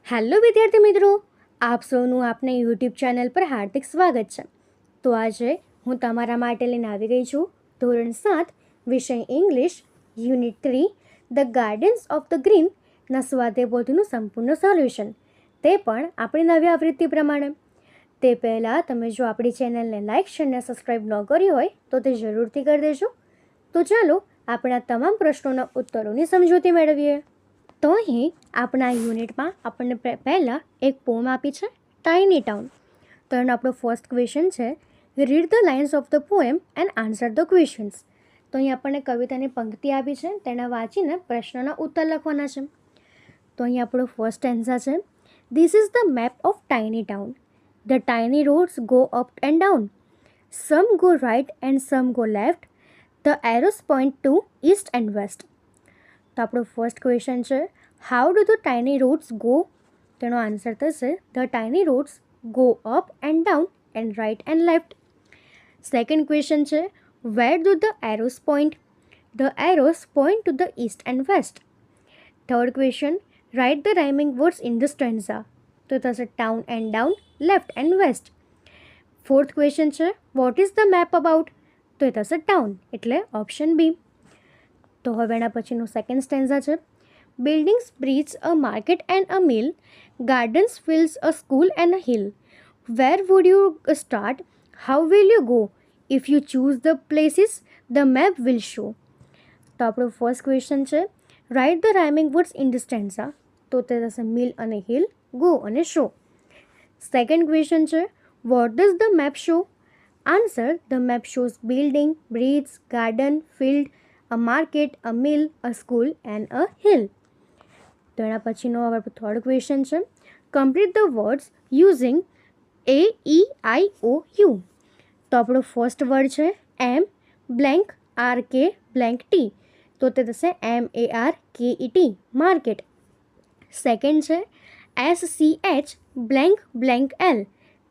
Hello વિદ્યાર્થી મિત્રો, આપ સૌનું આપને યુટ્યુબ ચેનલ પર હાર્દિક સ્વાગત છે. તો આજે હું તમારા માટે લઈને આવી ગઈ છું ધોરણ 7 વિષય English unit 3 the gardens of the ગ્રીનના સ્વાધ્યાય પોથીનું સંપૂર્ણ સોલ્યુશન, તે પણ આપણી નવી આવૃત્તિ પ્રમાણે. તે પહેલાં તમે જો આપણી ચેનલને લાઇક શેર અને સબસ્ક્રાઈબ ન કરી હોય તો તે જરૂરથી કરી દેજો. તો ચાલો આપણા તમામ પ્રશ્નોના ઉત્તરોની સમજૂતી મેળવીએ. તો અહીં આપણા યુનિટમાં આપણને પહેલાં એક પોમ આપી છે, ટાઇની ટાઉન. તો એનો આપણો ફર્સ્ટ ક્વેશ્ચન છે, read the lines of the poem and answer the questions. તો અહીં આપણને કવિતાની પંક્તિ આપી છે, તેના વાંચીને પ્રશ્નોના ઉત્તર લખવાના છે. તો અહીં આપણો ફર્સ્ટ એન્સર છે, this is the map of tiny town. The tiny roads go up and down. Some go right and some go left. The arrows point to east and west. તો આપણો ફર્સ્ટ ક્વેશ્ચન છે, how do the tiny roads go. તેનો answer થશે, the tiny roads go up and down and right and left. Second question છે, where do the arrows point. The arrows point to the east and west. Third question, write the rhyming words in the stanza. તો થશે town and down, left and west. Fourth question છે, what is the map about. તો એ થશે town, એટલે option B. તો હવે એના પછીનું સેકન્ડ સ્ટેન્ઝા છે, buildings bridge a market and a mill. Gardens fills a school and a hill. Where would you start. How will you go. If you choose the places the map will show. તો આપણો first question છે, write the rhyming words in the stanza. તો તે થશે mill અને hill, go અને show. Second question છે, what does the map show. Answer, the map shows building, bridge, garden, field, a market, a mill, a school and a hill. તો એના પછીનો હવે થર્ડ ક્વેશ્ચન છે, complete the words using AEIOU. તો આપણો first word છે M blank RK blank T. તો તે થશે MARKET, માર્કેટ. સેકન્ડ છે SCH બ્લેન્ક બ્લેન્ક L.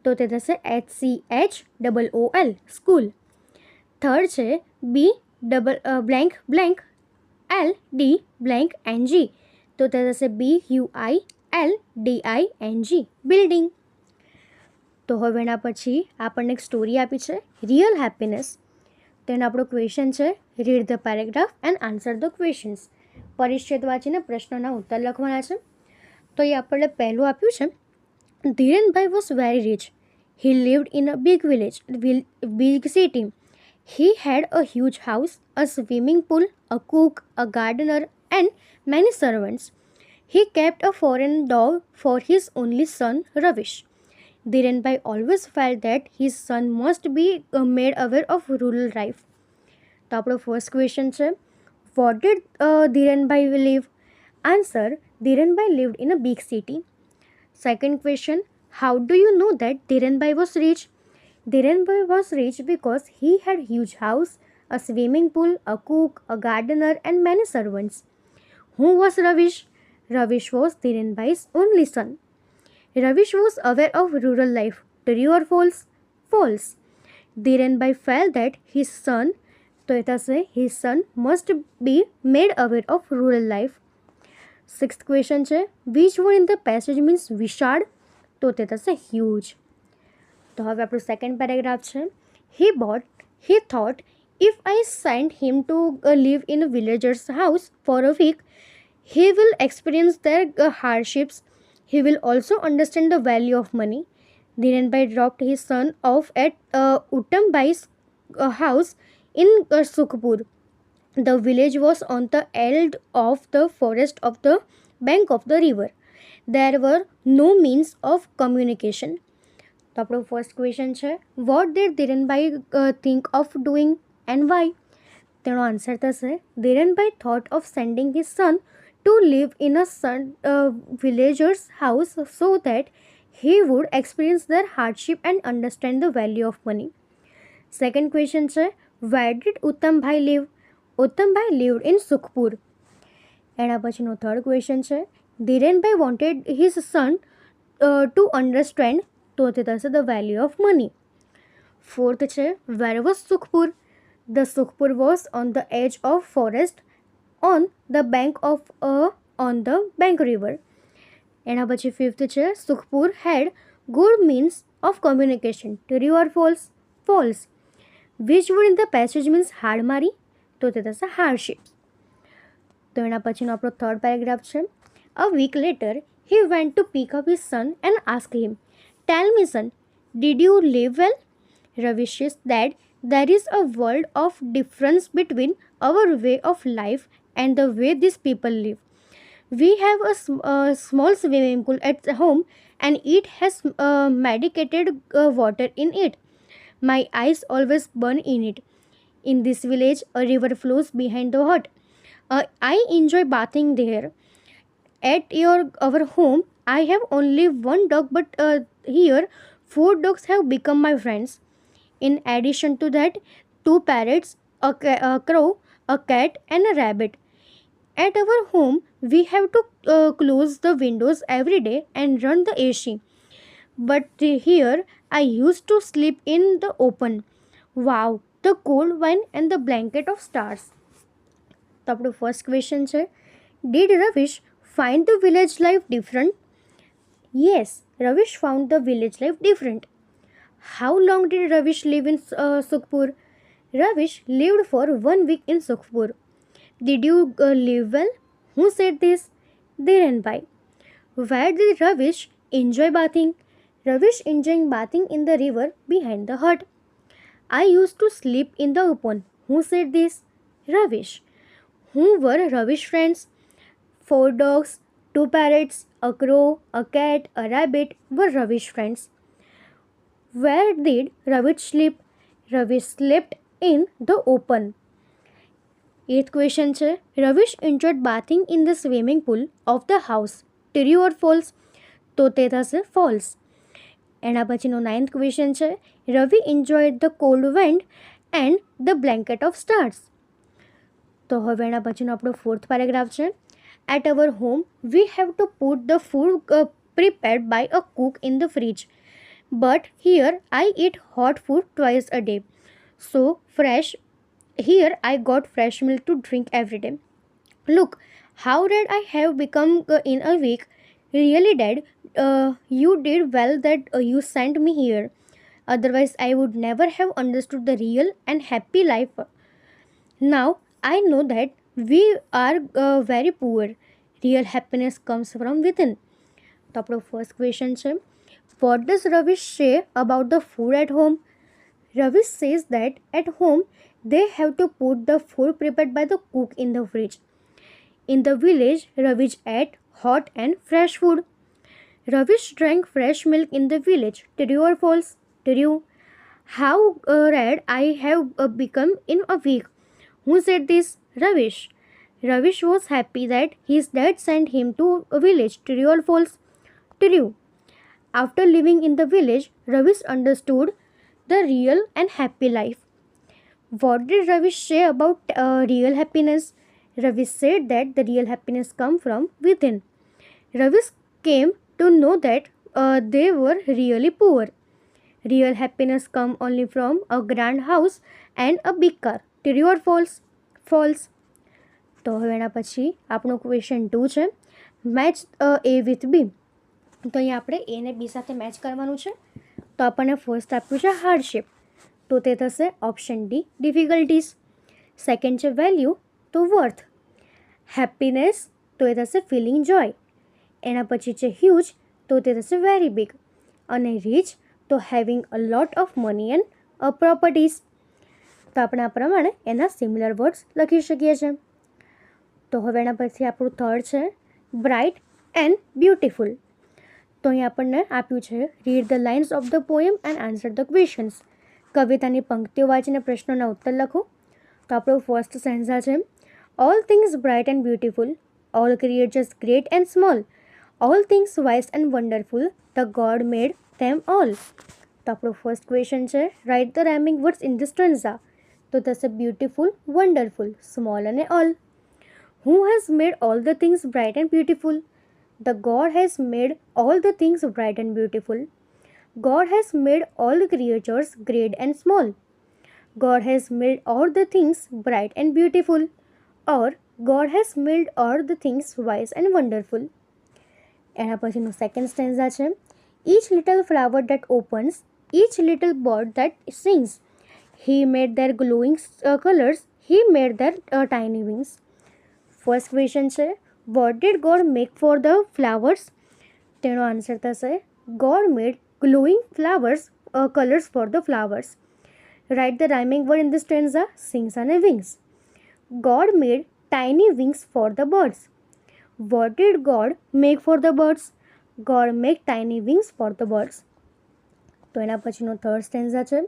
તો તે થશે HCHOOL, સ્કૂલ. થર્ડ છે B blank blank LD blank NG. તો તે થશે BUILDING, બિલ્ડિંગ. તો હવે એના પછી આપણને એક સ્ટોરી આપી છે, રિયલ હેપીનેસ. તેનો આપણો ક્વેશ્ચન છે, read the paragraph and answer the questions. પરિચ્છેદ વાંચીને પ્રશ્નોના ઉત્તર લખવાના છે. તો એ આપણને પહેલું આપ્યું છે, Dhirenbhai was very rich. He lived in a big city. He had a huge house, a swimming pool, a cook, a gardener, and many servants. He kept a foreign dog for his only son, Ravish. Dhirenbhai always felt that his son must be made aware of rural life. તો આપણો first question છે, what did Dhirenbhai live? Answer, Dhirenbhai lived in a big city. Second question, how do you know that Dhirenbhai was rich? Dhirenbhai was rich because he had huge house, a swimming pool, a cook, a gardener and many servants. Who was Ravish? Ravish was Dhirenbhai's only son. Ravish was aware of rural life. True or false? False. Dhirenbhai felt that his son, તો એ થશે, his son must be made aware of rural life. Sixth question છે, which word in the passage means વિશાળ. તો તે થશે huge. તો હવે આપણું સેકન્ડ પેરેગ્રાફ છે, he thought if I send him to live in a villager's house for a week, he will experience their hardships. He will also understand the value of money. Dhirenbhai dropped his son off at Uttambai's house in Sukhpur. The village was on the edge of the forest of the bank of the river. There were no means of communication. તો આપણો first question છે, what did Dhirenbhai think of doing and why. તેનો answer થશે, Dhirenbhai thought of sending his son to live in a villager's house so that he would experience their hardship and understand the value of money. Second question છે, where did Uttambhai live? Uttambhai lived in Sukhpur. એના પછીનો third question છે, Dhirenbhai wanted his son to understand. તો તે થશે the value of money. Fourth છે, where was Sukhpur. The Sukhpur was on the edge of forest on the bank river. એના પછી ફિફ્થ છે Sukhpur had good means of communication. True or false? False. Which word in the passage means હાડમારી? તો તે થશે હાર્ડશિપ્સ. તો એના પછીનો આપણો થર્ડ પેરેગ્રાફ છે a week later he went to pick up his son and ask him tell me son did you leave well? Ravi says that there is a world of difference between our way of life and the way these people live. We have a small swimming pool at home and it has medicated water in it. My eyes always burn in it. In this village, a river flows behind the hut. I enjoy bathing there. At our home, I have only one dog, but here, four dogs have become my friends. In addition to that, two parrots, a crow, a cat, and a rabbit. At our home, we have to close the windows every day and run the AC. But here, I used to sleep in the open. Wow, the cold wine and the blanket of stars. તો આપણું first question છે did Ravish find the village life different? Yes, Ravish found the village life different. How long did Ravish live in Sukhpur? Ravish lived for 1 week in Sukhpur. Did you live well? Who said this? Dhoran Bhai. Where did Ravish enjoy bathing? Ravish enjoying bathing in the river behind the hut. I used to sleep in the open. Who said this? Ravish. Who were Ravish friends? 4 dogs, 2 parrots, a crow, a cat, a rabbit were Ravish friends. Where did Ravish sleep? Ravish slept in the open. Eighth question છે Ravish enjoyed bathing in the swimming pool of the house. True or false? તો તે થશે false. એના પછીનો ninth question છે Ravi enjoyed the cold wind and the blanket of stars. તો હવે એના પછીનો આપણો ફોર્થ પેરેગ્રાફ છે At our home, we have to put the food prepared by a cook in the fridge. But here I eat hot food twice a day. So fresh. Here I got fresh milk to drink every day. Look how red I have become in a week. Really, Dad, you did well that you sent me here. Otherwise, I would never have understood the real and happy life. Now I know that we are very poor. Real happiness comes from within. તો આપણો first question છે What does Ravish say about the food at home? Ravish says that at home they have to put the food prepared by the cook in the fridge. In the village, Ravish ate hot and fresh food. Ravish drank fresh milk in the village. True or false? True. How red I have become in a week. Who said this? Ravish. Ravish was happy that his dad sent him to a village. True or false? True. After living in the village, Ravish understood the real and happy life. What did Ravish say about real happiness? Ravish said that the real happiness comes from within. Ravish came to know that they were really poor. Real happiness comes only from a grand house and a big car. True or false? False. તો હવે એના પછી આપણો question 2 છે match A with B. તો અહીંયા આપણે A ને B સાથે મેચ કરવાનું છે. તો આપણને ફર્સ્ટ આપ્યું છે હાર્ડશિપ. તો તે થશે ઓપ્શન ડી ડિફિકલ્ટીઝ. સેકન્ડ છે વેલ્યુ તો વર્થ. હેપીનેસ તો એ થશે ફિલિંગ જોય. એના પછી છે હ્યુજ તો તે થશે વેરી બિગ. અને રીચ તો having a lot of money and properties. તો આપણે આ પ્રમાણે એના સિમિલર વર્ડ્સ લખી શકીએ છીએ. તો હવે એના પછી આપણું થર્ડ છે બ્રાઇટ એન્ડ બ્યુટિફુલ. તો અહીં આપણને આપ્યું છે read the lines of the poem and answer the questions. કવિતાની પંક્તિઓ વાંચીને પ્રશ્નોના ઉત્તર લખો. તો આપણો ફર્સ્ટ સેન્સા છે all things bright and beautiful, all creatures great and small, all things wise and wonderful, the god made them all. તો આપણો ફર્સ્ટ ક્વેશ્ચન છે write the rhyming words in the stanza. તો થશે beautiful, wonderful, small અને all. Who has made all the things bright and beautiful? The God has made all the things bright and beautiful. God has made all the creatures great and small. God has made all the things bright and beautiful. Or God has made all the things wise and wonderful. એના પછીનું second stanza છે, each little flower that opens, each little bird that sings, he made their glowing colors, he made their tiny wings. First question છે, what did God make for the flowers? તેનો answer થશે, God made glowing flowers colors for the flowers. Write the rhyming word in the stanza, sings and wings. God made tiny wings for the birds. What did God make for the birds? God made tiny wings for the birds. તો એના પછીનો third સ્ટેન્ઝા છે,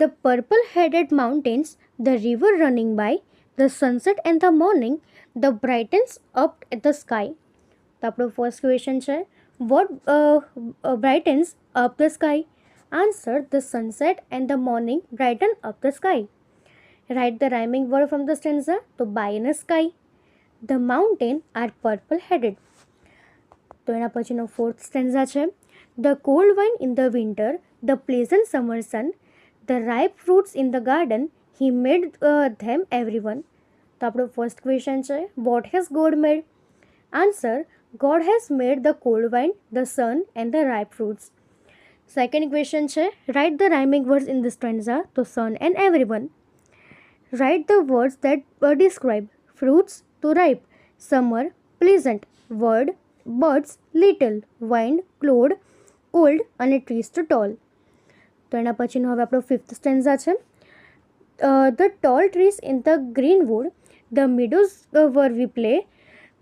the purple headed mountains, the river running by, the sunset and the morning, the brightens up at the sky. તો આપણો first question છે, what brightens up the sky? Answer, the sunset and the morning brighten up the sky. Write the rhyming word from the stanza, તો by in a sky. The mountain are purple headed. તો એના પછીનો fourth સ્ટેન્ઝા છે, the cold wine in the winter, the pleasant summer sun, the ripe fruits in the garden, he made them everyone. તો આપણો first question છે, what has God made? Answer, God has made the cold wine, the sun and the ripe fruits. Second question છે, write the rhyming words in the stanza, તો sun and everyone. Write the words that describe fruits to ripe, summer, pleasant, word, birds, little, wine, cold અને trees to tall. તો એના પછીનો હવે આપણો fifth સ્ટેન્ઝા છે, the tall trees in the green wood, the meadows where we play,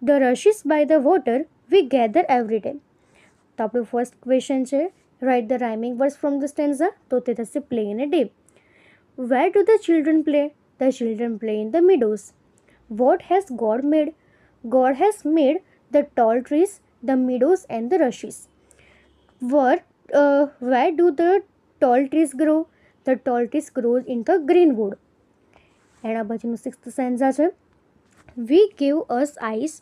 the rushes by the water we gather every day. તો આપણો first question છે, write the rhyming words from the stanza, તો તે થશે play in a day. Where do the children play? The children play in the meadows. What has God made? God has made the tall trees, the meadows and the rushes. Where do the tall trees grow? The tall trees grow in the green wood. એના પછીનું sixth સ્ટેન્ઝા છે, we gave us eyes,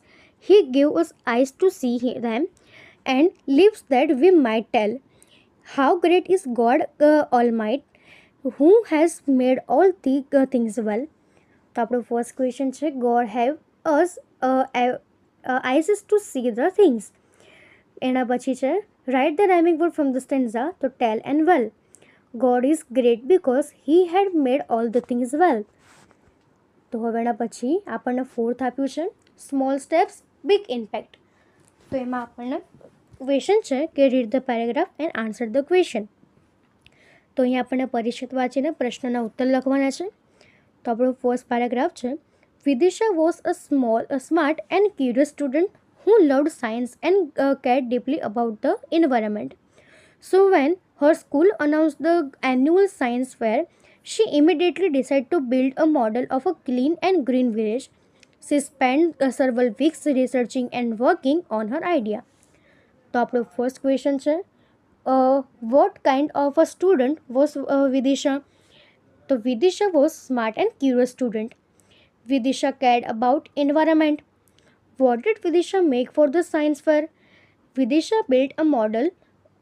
he gave us eyes to see them, and lips that we might tell how great is God Almighty, who has made all the things well. તો આપણો first question છે, God have us eyes to see the things. એના પછી છે, write the rhyming word from the stanza, તો tell and well. God is great because he had made all the things well. તો હવે એના પછી આપણને ફોર્થ આપ્યું છે, સ્મોલ સ્ટેપ્સ બિગ ઇમ્પેક્ટ. તો એમાં આપણને ક્વેશ્ચન છે કે read the paragraph and answer the question. તો અહીંયા આપણને પરિચિત વાંચીને પ્રશ્નના ઉત્તર લખવાના છે. તો આપણો ફર્સ્ટ પેરેગ્રાફ છે, Vidisha was a smart and curious student who loved science and cared deeply about the environment. So when her school announced the annual science fair, she immediately decided to build a model of a clean and green village. She spent several weeks researching and working on her idea. તો આપણો first question છે, what kind of a student was Vidisha? તો Vidisha was smart and curious student. Vidisha cared about environment. What did Vidisha make for the science fair? Vidisha built a model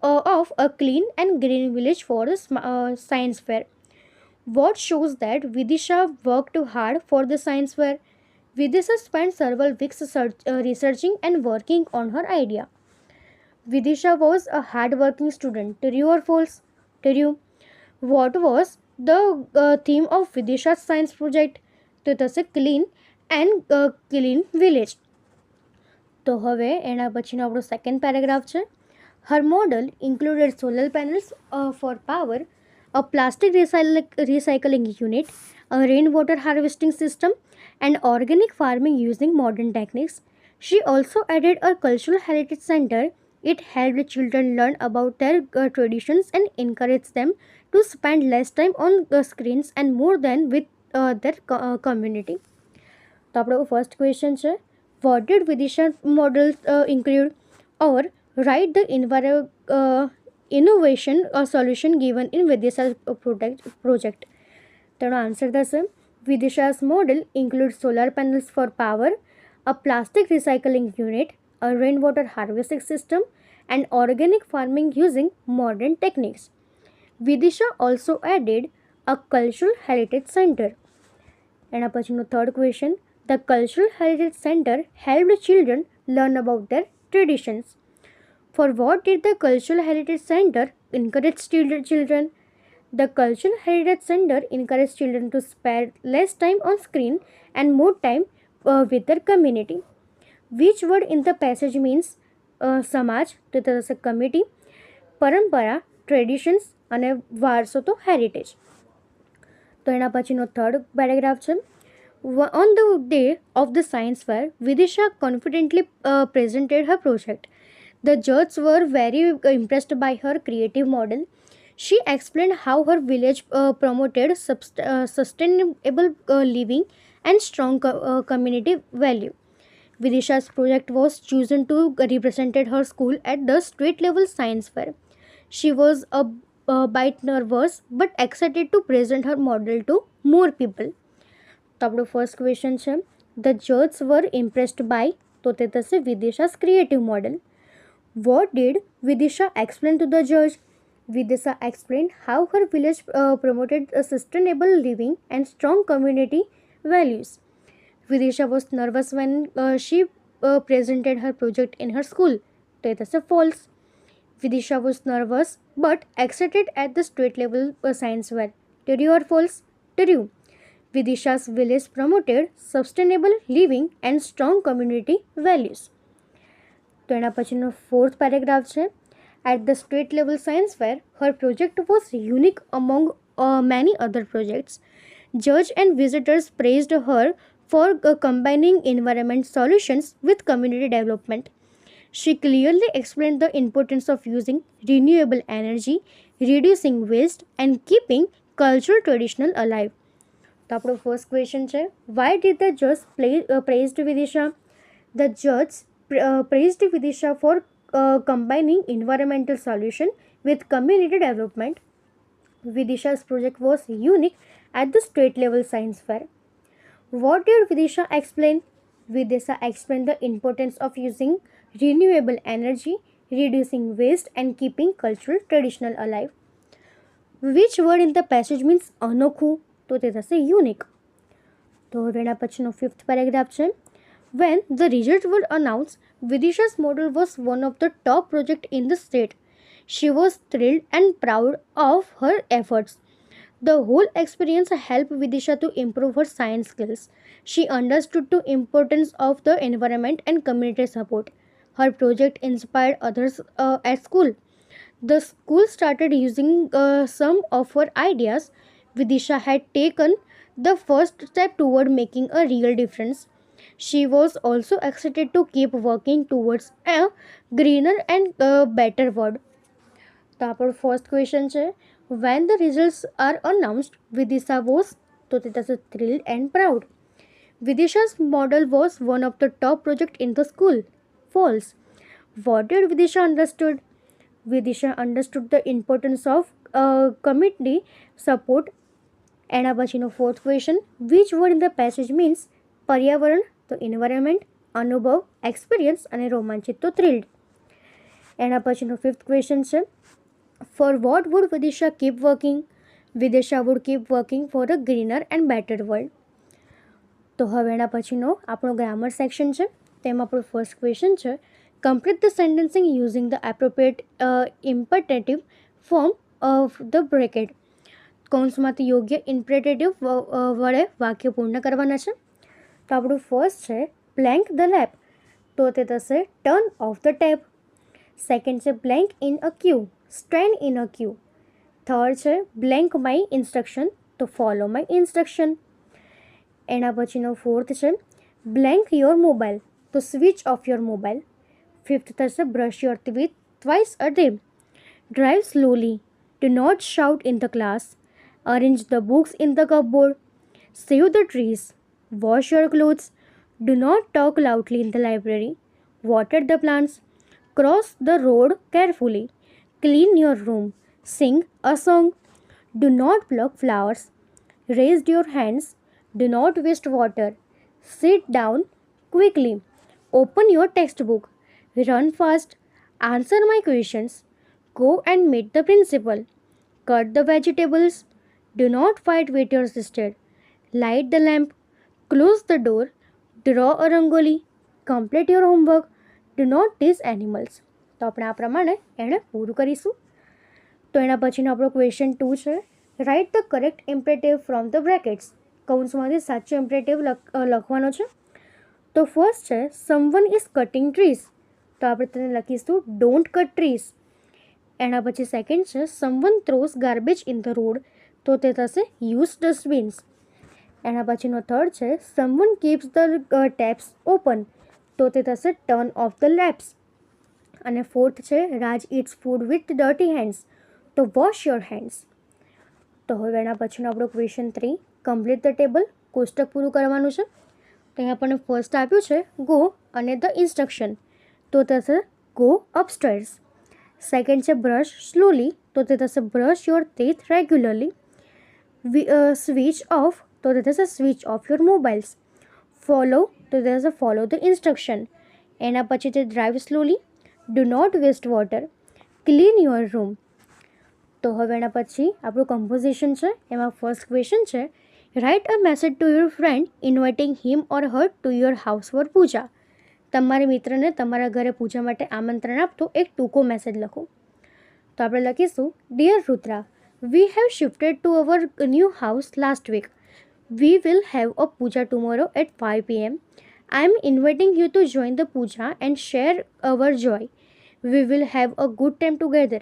of a clean and green village for the science fair. What shows that Vidisha worked hard for the science fair? Vidisha spent several weeks researching and working on her idea. Vidisha was a hard-working student. True or false? True. What was the theme of Vidisha's science project? તો થશે clean and clean village. તો હવે એના પછીનો આપણો second paragraph છે, her model included solar panels for power, a plastic recycling unit, a rainwater harvesting system, and organic farming using modern techniques. She also added a cultural heritage center. It helped children learn about their traditions and encouraged them to spend less time on screens and more than with their community. તો આપણો first question છે, what did Vidisha model include? Or write the innovation or solution given in Vidisha's project. તેનો answer થશે, Vidisha's model includes solar panels for power, a plastic recycling unit, a rainwater harvesting system, and organic farming using modern techniques. Vidisha also added a cultural heritage center. એના પછીનો third question, the cultural heritage center helped children learn about their traditions. For what did the Cultural Heritage Center encourage children? The Cultural Heritage Center encouraged children to spend less time on screen and more time with their community. Which word in the passage means સમાજ તો તે થશે committee, પરંપરા, traditions અને વારસો તો heritage. તો એના પછીનો થર્ડ પેરેગ્રાફ છે. On the day of the science fair, Vidisha confidently presented her project. The judges were very impressed by her creative model. She explained how her village promoted sustainable living and strong community value. Vidisha's project was chosen to represent her school at the state level science fair. She was a bit nervous but excited to present her model to more people. તો આપણો first question છે, the જજ્સ were impressed by, તો તે થશે Vidisha's creative model. What did Vidisha explain to the જજ? Vidisha explained how her village promoted a sustainable living and strong community values. Vidisha was nervous when she presented her project in her school. So it is a false. Vidisha was nervous but excited at the state level science fair. True or false? True. Vidisha's village promoted sustainable living and strong community values. તો એના પછીનો fourth paragraph છે. At the state level science fair, her project was unique among many other projects. Judges and visitors praised her for combining environment solutions with community development. She clearly explained the importance of using renewable energy, reducing waste, and keeping cultural tradition alive. તો આપણો first question છે, why did the judge praised Vidisha? The judge praised Vidisha for combining environmental solution with community development. Vidisha's project was unique at the state level science fair. What did Vidisha explain? Vidisha explained the importance of using renewable energy, reducing waste, and keeping cultural tradition alive. Which word in the passage means anokhu? તો તે થશે unique. તો હવે એના પછીનો fifth paragraph છે. When the results were announced, Vidisha's model was one of the top projects in the state. She was thrilled and proud of her efforts. The whole experience helped Vidisha to improve her science skills. She understood the importance of the environment and community support. Her project inspired others at school. The school started using some of her ideas. Vidisha had taken the first step toward making a real difference. She was also excited to keep working towards a greener and better world. તો આપણો first question છે, when the results are announced, Vidisha was, તો તે થશે thrilled and proud. Vidisha's model was one of the top projects in the school. False. What did Vidisha understood? Vidisha understood the importance of community support. એના પછીનો fourth question, which word in the passage means પર્યાવરણ, તો environment, અનુભવ, experience અને રોમાંચિત તો thrilled. એના પછીનો ફિફ્થ ક્વેશ્ચન છે, for what would Vidisha keep working? Vidisha would keep working for a greener and better world. તો હવે એના પછીનો આપણો ગ્રામર સેક્શન છે. તેમાં આપણો ફર્સ્ટ ક્વેશ્ચન છે, complete the sentencing using the appropriate imperative form of the bracket. કૌંસમાંથી યોગ્ય ઇમ્પરેટિવ વડે વાક્ય પૂર્ણ કરવાના છે. તો આપણું ફર્સ્ટ છે, બ્લેન્ક ધ લેપ, તો તે થશે turn off the tap. Second છે, blank in a queue, stand in a queue. Third છે, બ્લેન્ક માય ઇન્સ્ટ્રક્શન, તો ફોલો માય ઇન્સ્ટ્રક્શન. એના પછીનો ફોર્થ છે, બ્લેન્ક યોર મોબાઈલ, તો switch off your mobile. Fifth થશે, brush your teeth twice a day. Drive slowly, do not shout in the class. Arrange the books in the cupboard. Save the trees. Wash your clothes. Do not talk loudly in the library. Water the plants. Cross the road carefully. Clean your room. Sing a song. Do not pluck flowers. Raise your hands. Do not waste water. Sit down quickly. Open your textbook. Run fast. Answer my questions. Go and meet the principal. Cut the vegetables. Do not fight with your sister. Light the lamp. Close the door. Draw a rangoli. Complete your homework. Do not tease animals. તો આપણે આ પ્રમાણે એને પૂરું કરીશું. તો એના પછીનો આપણો ક્વેશ્ચન 2 છે, write the correct imperative from the brackets. કૌંસમાંથી સાચો ઇમ્પરેટિવ લખવાનો છે. તો ફર્સ્ટ છે સમવન ઇઝ કટિંગ ટ્રીઝ, તો આપણે તેને લખીશું ડોન્ટ કટ ટ્રીઝ. એના પછી સેકન્ડ છે someone throws garbage in the road, તો તે થશે યુઝ ડસ્ટબિન્સ. એના પછીનો થર્ડ છે someone keeps the taps open, તો તે થશે ટર્ન ઓફ ધ લેપ્સ. અને ફોર્થ છે Raj eats food with dirty hands, તો વોશ યોર હેન્ડ્સ. તો હવે એના પછીનો આપણો ક્વેશ્ચન 3, કમ્પ્લીટ ધ ટેબલ. કોષ્ટક પૂરું કરવાનું છે. તો અહીંયા આપણને ફર્સ્ટ આપ્યું છે ગો અને ધ ઇન્સ્ટ્રક્શન, તો થશે ગો અપસ્ટેર્સ. સેકન્ડ છે બ્રશ સ્લોલી, તો તે થશે brush your teeth regularly. Switch off, તો તે થશે switch off your mobiles. Follow, તો તે થશે ફોલો ધ ઇન્સ્ટ્રક્શન. એના પછી છે drive slowly, do not waste water, clean your room. તો હવે એના પછી આપણું કમ્પોઝિશન છે. એમાં ફર્સ્ટ ક્વેશ્ચન છે write a message to your friend inviting him or her to your house four પૂજા. તમારા મિત્રને તમારા ઘરે પૂજા માટે આમંત્રણ આપતો એક ટૂંકો મેસેજ લખો. તો આપણે લખીશું dear Rudra, we have shifted to our new house last week. We will have a puja tomorrow at 5 PM. I am inviting you to join the puja and share our joy. We will have a good time together.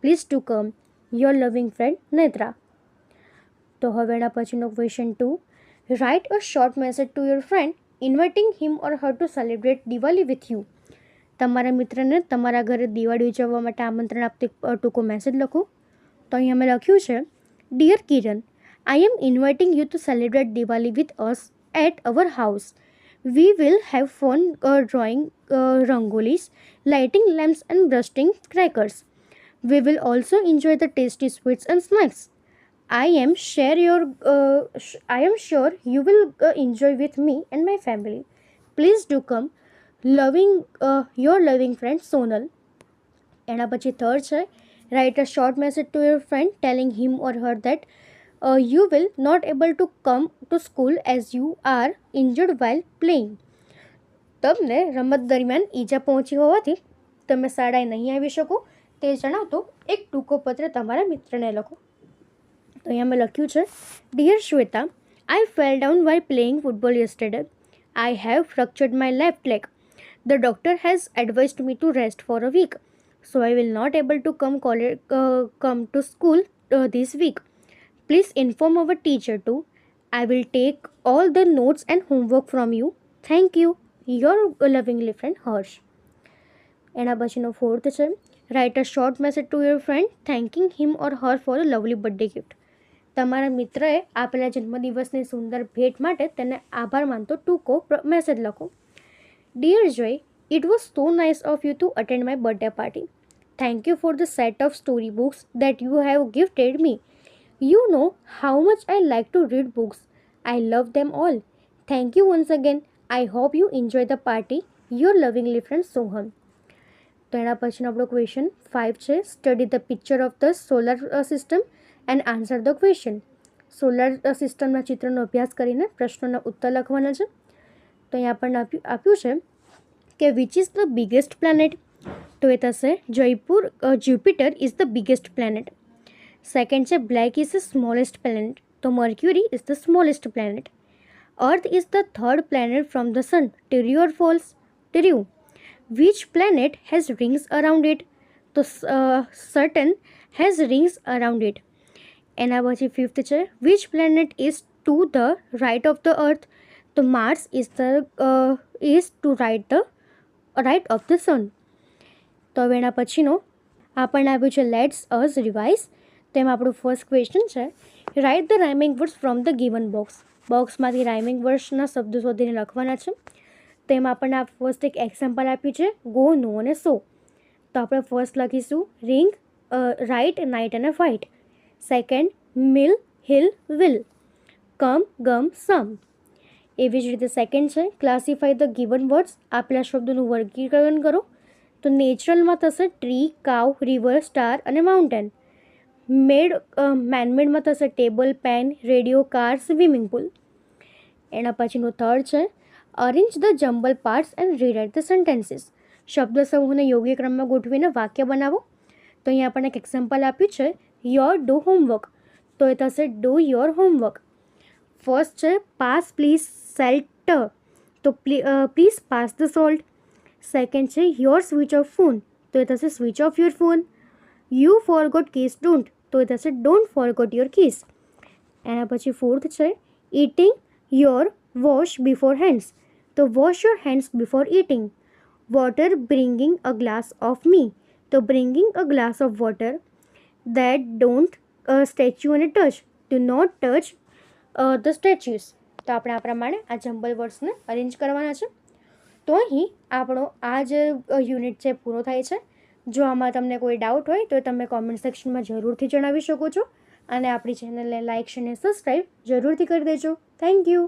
Please do come. Your loving friend Netra. તો હવે એના પછીનો question 2, write a short message to your friend inviting him or her two celebrate Diwali with you. તમારા મિત્રને તમારા ઘરે દિવાળી ઉજવવા માટે આમંત્રણ આપતો ટૂંકો મેસેજ લખો. તો અહીં અમે લખ્યું છે dear Kiran, I am inviting you to celebrate Diwali with us at our house. We will have fun drawing rangolis, lighting lamps and bursting crackers. We will also enjoy the tasty sweets and snacks. I am sure you will enjoy with me and my family. Please do come. Loving your loving friend Sonal. એના પછી third છે write a short message to your friend telling him or her that you will not able to come to school as you are injured while playing. તમને રમત દરમિયાન ઈજા પહોંચી હોવાથી તમે શાળાએ નહીં આવી શકો તે જણાવતો એક ટૂંકો પત્ર તમારા મિત્રને લખો. તો અહીંયા મેં લખ્યું છે dear Shweta, I fell down while playing football yesterday. I have fractured my left leg. The doctor has advised me to rest for a week, so I will not able to come to school this week. Please inform our teacher too. I will take all the notes and homework from you. Thank you. Your lovingly friend Harsh. એના પછીનો fourth છે write a short message to your friend થેન્કિંગ him or Har for a lovely birthday gift. તમારા મિત્રએ આપેલા જન્મદિવસની સુંદર ભેટ માટે તેને આભાર માનતો ટૂંકો મેસેજ લખો. Dear Joy, it was so nice of you to attend my birthday party. Thank you for the set of story books that you have gifted me. You know how much I like to read books. I love them all. Thank you once again. I hope you enjoy the party. Your lovingly friend Soham. તો એના પછીનો આપણો question 5 છે study the picture of the solar system and answer the question. Solar સિસ્ટમના ચિત્રનો અભ્યાસ કરીને પ્રશ્નોના ઉત્તર લખવાના છે. તો અહીંયા આપણને આપ્યું છે કે which is the biggest planet, તો એ થશે Jupiter is the biggest planet. Second છે black is the smallest planet, તો Mercury is the smallest planet. Earth is the third planet from the sun, true or false? True. Which planet has rings around it, તો Saturn has rings around it. એના પછી fifth છે which planet is to the right of the Earth, તો Mars is two write of the sun. તો હવે એના પછીનો આપણને આવ્યું છે લેટ્સ અસ રિવાઇઝ. તેમાં આપણું ફર્સ્ટ ક્વેશ્ચન છે write the rhyming words from the given box. બોક્સમાંથી રાઇમિંગ વર્ડ્સના શબ્દો શોધીને લખવાના છે. તેમાં આપણને આ ફર્સ્ટ એક એક્ઝામ્પલ આપ્યું છે ગો, નો અને સો. તો આપણે ફર્સ્ટ લખીશું રિંગ, રાઇટ, નાઇટ અને fight. Second mill, hill, will. Come, gum, some. એવી જ રીતે સેકન્ડ છે ક્લાસિફાઈ ધ ગિવન વર્ડ્સ. આપેલા શબ્દોનું વર્ગીકરણ કરો. તો નેચરલમાં થશે ટ્રી, કાવ, રિવર, સ્ટાર અને માઉન્ટેન. મેનમેડમાં થશે table, pen, radio, car, swimming pool. એના પછીનું થર્ડ છે arrange the jumble parts and rewrite the sentences. શબ્દ સમૂહને યોગ્ય ક્રમમાં ગોઠવીને વાક્ય બનાવો. તો અહીંયા આપણને એક એક્ઝામ્પલ આપ્યું છે, યોર ડુ હોમવર્ક. તો એ થશે ડુ યોર હોમવર્ક. ફર્સ્ટ છે પાસ પ્લીઝ સેલ્ટ. તો please pass the salt. Second છે યોર સ્વિચ ઓફ ફોન. તો એ થશે switch off your phone. You forgot keys don't. તો એ થશે ડોન્ટ ફોરગોટ યોર કીઝ. એના પછી ફોર્થ છે eating your wash before hands. તો wash your hands before eating. Water bringing a glass of me. તો bringing a glass of water. That don't statue અને touch. Do not touch the statues. તો આપણે આ પ્રમાણે આ jumble વર્ડ્સને arrange કરવાના છે. તો અહીં આપણો આ જે યુનિટ છે પૂરો થાય છે. જો આમાં તમને કોઈ ડાઉટ હોય તો તમે કોમેન્ટ સેક્શનમાં જરૂરથી જણાવી શકો છો, અને આપણી ચેનલને લાઇક અને સબસ્ક્રાઈબ જરૂરથી કરી દેજો. Thank you.